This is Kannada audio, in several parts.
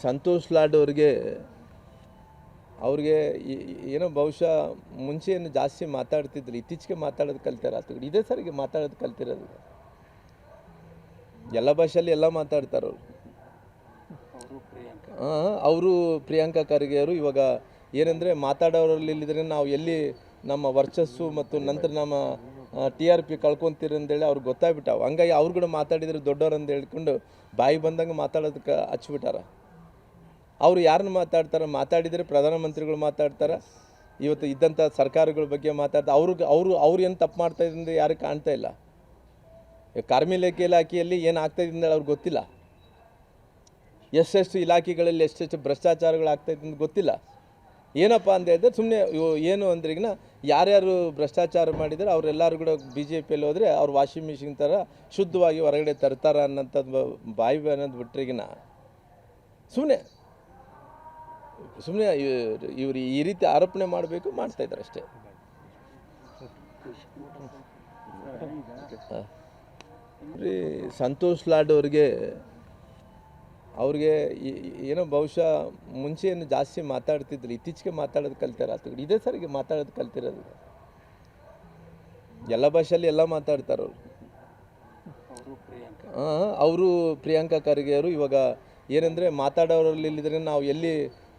ಸಂತೋಷ್ ಲಾಡ್ ಅವ್ರಿಗೆ ಏನೋ ಬಹುಶಃ ಮುಂಚೆಯನ್ನು ಜಾಸ್ತಿ ಮಾತಾಡ್ತಿದ್ರು, ಇತ್ತೀಚೆಗೆ ಮಾತಾಡೋದು ಕಲ್ತಾರ. ಇದೇ ಸರಿಗೆ ಮಾತಾಡೋದು ಕಲ್ತಿರೋದು. ಎಲ್ಲ ಭಾಷೆಯಲ್ಲಿ ಎಲ್ಲ ಮಾತಾಡ್ತಾರೆ ಅವರು. ಪ್ರಿಯಾಂಕಾ ಖರ್ಗೆ ಅವರು ಇವಾಗ ಏನಂದರೆ ಮಾತಾಡೋರಲ್ಲಿ ಇಲ್ಲಿದ್ರೆ ನಾವು ಎಲ್ಲಿ ನಮ್ಮ ವರ್ಚಸ್ಸು ಮತ್ತು ನಂತರ ನಮ್ಮ TRP ಕಳ್ಕೊತೀರಿ ಅಂತೇಳಿ ಅವ್ರಿಗೆ ಗೊತ್ತಾಗ್ಬಿಟ್ಟಾವ. ಹಂಗಾಗಿ ಅವ್ರು ಕೂಡ ಮಾತಾಡಿದ್ರೆ ದೊಡ್ಡವ್ರು ಅಂತ ಹೇಳ್ಕೊಂಡು ಬಾಯಿ ಬಂದಂಗೆ ಮಾತಾಡೋದಕ್ಕೆ ಹಚ್ಬಿಟ್ಟಾರ. ಅವರು ಯಾರನ್ನ ಮಾತಾಡಿದರೆ ಪ್ರಧಾನಮಂತ್ರಿಗಳು ಮಾತಾಡ್ತಾರೆ, ಇವತ್ತು ಇದ್ದಂಥ ಸರ್ಕಾರಗಳ ಬಗ್ಗೆ ಮಾತಾಡ್ತಾರೆ. ಅವ್ರು ಏನು ತಪ್ಪು ಮಾಡ್ತಾಯಿದ್ರಿಂದ ಯಾರು ಕಾಣ್ತಾ ಇಲ್ಲ. ಕಾರ್ಮಿಕ ಇಲಾಖೆಯಲ್ಲಿ ಏನು ಆಗ್ತಾಯಿದೆ ಅಂತ ಅವ್ರಿಗೆ ಗೊತ್ತಿಲ್ಲ. ಎಷ್ಟೆಷ್ಟು ಇಲಾಖೆಗಳಲ್ಲಿ ಎಷ್ಟೆಷ್ಟು ಭ್ರಷ್ಟಾಚಾರಗಳು ಆಗ್ತಾಯಿದೆ ಅಂತ ಗೊತ್ತಿಲ್ಲ. ಏನಪ್ಪ ಅಂತ ಹೇಳಿದ್ರೆ ಸುಮ್ಮನೆ ಏನು ಅಂದ್ರೆ ಈಗ ಯಾರ್ಯಾರು ಭ್ರಷ್ಟಾಚಾರ ಮಾಡಿದರೆ ಅವರೆಲ್ಲರೂ ಕೂಡ BJPಯಲ್ಲಿ ಹೋದರೆ ಅವ್ರು ವಾಷಿಂಗ್ ಮಿಷಿನ್ ಥರ ಶುದ್ಧವಾಗಿ ಹೊರಗಡೆ ತರ್ತಾರ ಅನ್ನೋಂಥದ್ದು ಬಾಯಿ ಅನ್ನೋದು ಬಿಟ್ಟರೆಗಿನ ಸುಮ್ಮನೆ ಇವರು ಈ ರೀತಿ ಆರೋಪಣೆ ಮಾಡಬೇಕು, ಮಾಡ್ತಾಯಿದ್ದಾರೆ ಅಷ್ಟೇ. ಸಂತೋಷ್ ಲಾಡ್ ಅವ್ರಿಗೆ ಏನೋ ಬಹುಶಃ ಮುಂಚೆಯನ್ನು ಜಾಸ್ತಿ ಮಾತಾಡ್ತಿದ್ರು, ಇತ್ತೀಚೆಗೆ ಮಾತಾಡೋದು ಕಲ್ತಾರ. ಇದೇ ಸರಿಗೆ ಮಾತಾಡೋದು ಕಲ್ತಿರೋದು. ಎಲ್ಲ ಭಾಷೆಯಲ್ಲಿ ಎಲ್ಲ ಮಾತಾಡ್ತಾರೆ ಅವರು. ಪ್ರಿಯಾಂಕಾ ಖರ್ಗೆ ಅವರು ಇವಾಗ ಏನಂದರೆ ಮಾತಾಡೋರಲ್ಲಿ ಇಲ್ಲಿದ್ರೆ ನಾವು ಎಲ್ಲಿ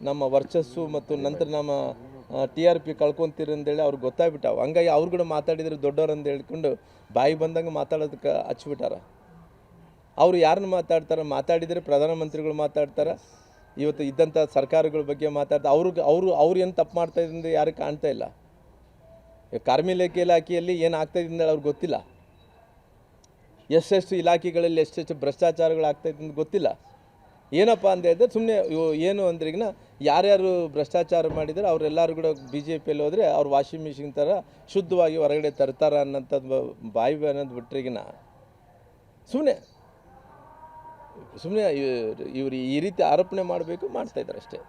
ನಮ್ಮ ವರ್ಚಸ್ಸು ಮತ್ತು ನಂತರ ನಮ್ಮ TRP ಕಳ್ಕೊತೀರಿ ಅಂತೇಳಿ ಅವ್ರಿಗೆ ಗೊತ್ತಾಗ್ಬಿಟ್ಟಾವ. ಹಂಗಾಗಿ ಅವ್ರು ಕೂಡ ಮಾತಾಡಿದರೆ ದೊಡ್ಡವ್ರು ಅಂತ ಹೇಳ್ಕೊಂಡು ಬಾಯಿ ಬಂದಂಗೆ ಮಾತಾಡೋದಕ್ಕೆ ಹಚ್ಬಿಟ್ಟಾರ. ಅವರು ಯಾರನ್ನ ಮಾತಾಡಿದರೆ ಪ್ರಧಾನಮಂತ್ರಿಗಳು ಮಾತಾಡ್ತಾರೆ, ಇವತ್ತು ಇದ್ದಂಥ ಸರ್ಕಾರಗಳ ಬಗ್ಗೆ ಮಾತಾಡ್ತಾರೆ. ಅವ್ರು ಏನು ತಪ್ಪು ಮಾಡ್ತಾಯಿದ್ರಿಂದ ಯಾರು ಕಾಣ್ತಾ ಇಲ್ಲ. ಕಾರ್ಮಿಕ ಇಲಾಖೆಯಲ್ಲಿ ಏನು ಆಗ್ತಾಯಿದೆ ಅಂತ ಅವ್ರಿಗೆ ಗೊತ್ತಿಲ್ಲ. ಎಷ್ಟೆಷ್ಟು ಇಲಾಖೆಗಳಲ್ಲಿ ಎಷ್ಟೆಷ್ಟು ಭ್ರಷ್ಟಾಚಾರಗಳು ಆಗ್ತಾಯಿದೆ ಅಂತ ಗೊತ್ತಿಲ್ಲ. ಏನಪ್ಪ ಅಂತ ಹೇಳಿದ್ರೆ ಸುಮ್ಮನೆ ಏನು ಅಂದ್ರೆ ಈಗ ಯಾರ್ಯಾರು ಭ್ರಷ್ಟಾಚಾರ ಮಾಡಿದರೆ ಅವರೆಲ್ಲರೂ ಕೂಡ BJPಯಲ್ಲಿ ಹೋದರೆ ಅವ್ರು ವಾಷಿಂಗ್ ಮಿಷಿನ್ ಥರ ಶುದ್ಧವಾಗಿ ಹೊರಗಡೆ ತರ್ತಾರ ಅನ್ನೋಂಥದ್ದು ಬಾಯಿ ಅನ್ನೋದು ಬಿಟ್ಟರೆಗಿನ ಸುಮ್ಮನೆ ಇವರು ಈ ರೀತಿ ಆರೋಪಣೆ ಮಾಡಬೇಕು, ಮಾಡ್ತಾಯಿದ್ದಾರೆ ಅಷ್ಟೇ.